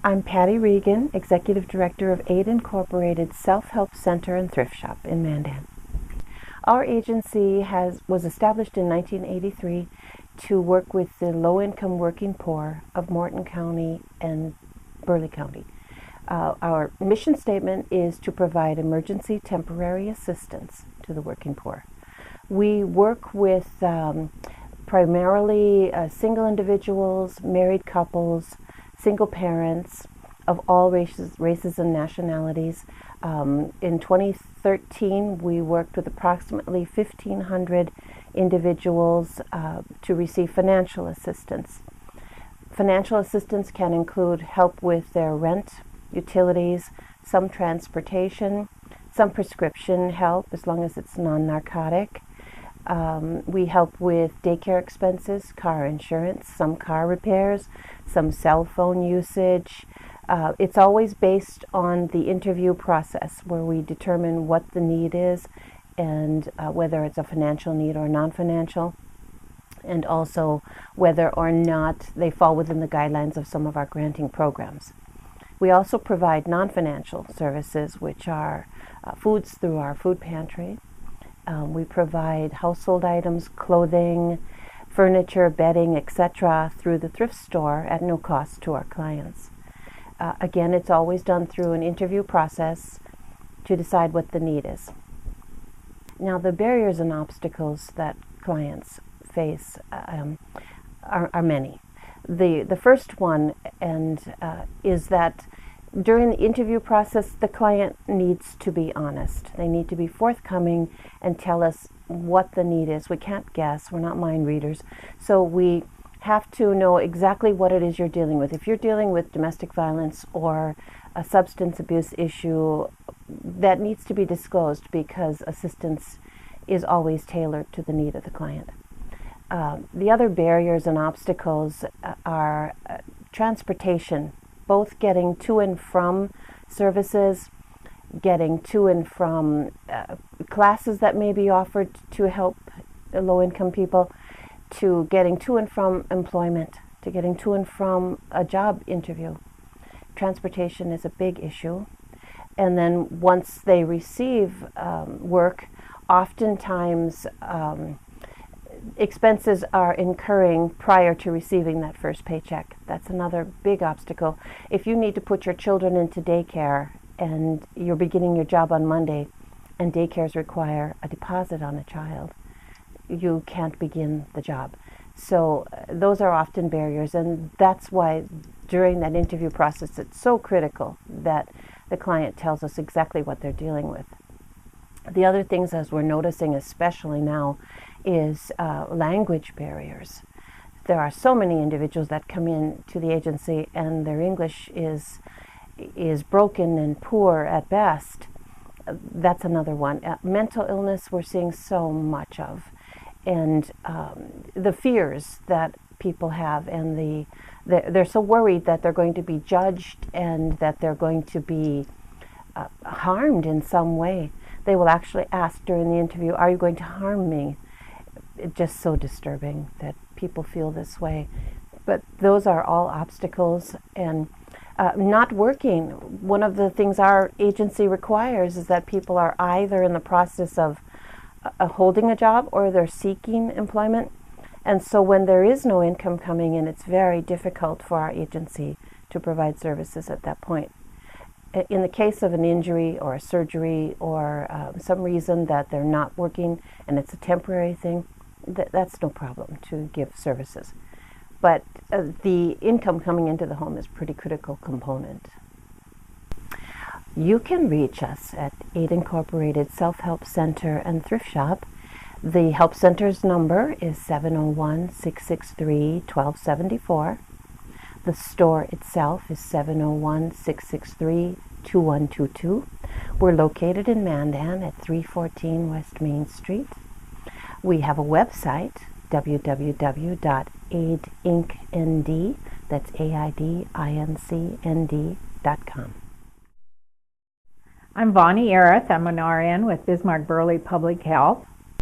I'm Patty Regan, Executive Director of Aid Incorporated Self-Help Center and Thrift Shop in Mandan. Our agency was established in 1983 to work with the low-income working poor of Morton County and Burleigh County. Our mission statement is to provide emergency temporary assistance to the working poor. We work with primarily single individuals, married couples, single parents of all races and nationalities. In 2013, we worked with approximately 1,500 individuals to receive financial assistance. Financial assistance can include help with their rent, utilities, some transportation, some prescription help as long as it's non-narcotic. We help with daycare expenses, car insurance, some car repairs, some cell phone usage. It's always based on the interview process where we determine what the need is and whether it's a financial need or non-financial, and also whether or not they fall within the guidelines of some of our granting programs. We also provide non-financial services, which are foods through our food pantry. We provide household items, clothing, furniture, bedding, etc. through the thrift store at no cost to our clients. Again, it's always done through an interview process to decide what the need is. Now, the barriers and obstacles that clients face are many. The first one is that during the interview process, the client needs to be honest. They need to be forthcoming and tell us what the need is. We can't guess. We're not mind readers. So we have to know exactly what it is you're dealing with. If you're dealing with domestic violence or a substance abuse issue, that needs to be disclosed because assistance is always tailored to the need of the client. The other barriers and obstacles are transportation, both getting to and from services, getting to and from classes that may be offered to help low-income people, to getting to and from employment, to getting to and from a job interview. Transportation is a big issue. And then once they receive work, oftentimes expenses are incurring prior to receiving that first paycheck. That's another big obstacle. If you need to put your children into daycare and you're beginning your job on Monday and daycares require a deposit on a child, you can't begin the job. So those are often barriers, and that's why during that interview process it's so critical that the client tells us exactly what they're dealing with. The other things, as we're noticing especially now, is language barriers. There are so many individuals that come in to the agency and their English is broken and poor at best. That's another one. Mental illness we're seeing so much of, and the fears that people have, and they're so worried that they're going to be judged and that they're going to be harmed in some way. They will actually ask during the interview, "Are you going to harm me?" It's just so disturbing that people feel this way. But those are all obstacles. And not working. One of the things our agency requires is that people are either in the process of holding a job or they're seeking employment. And so when there is no income coming in, it's very difficult for our agency to provide services at that point. In the case of an injury or a surgery or some reason that they're not working and it's a temporary thing, that's no problem to give services. But the income coming into the home is a pretty critical component. You can reach us at Aid Incorporated Self-Help Center and Thrift Shop. The Help Center's number is 701-663-1274. The store itself is 701-663-2122. We're located in Mandan at 314 West Main Street. We have a website, www.aidincnd, that's AIDINCND.com. I'm Vonnie Arith. I'm an RN with Bismarck Burleigh Public Health.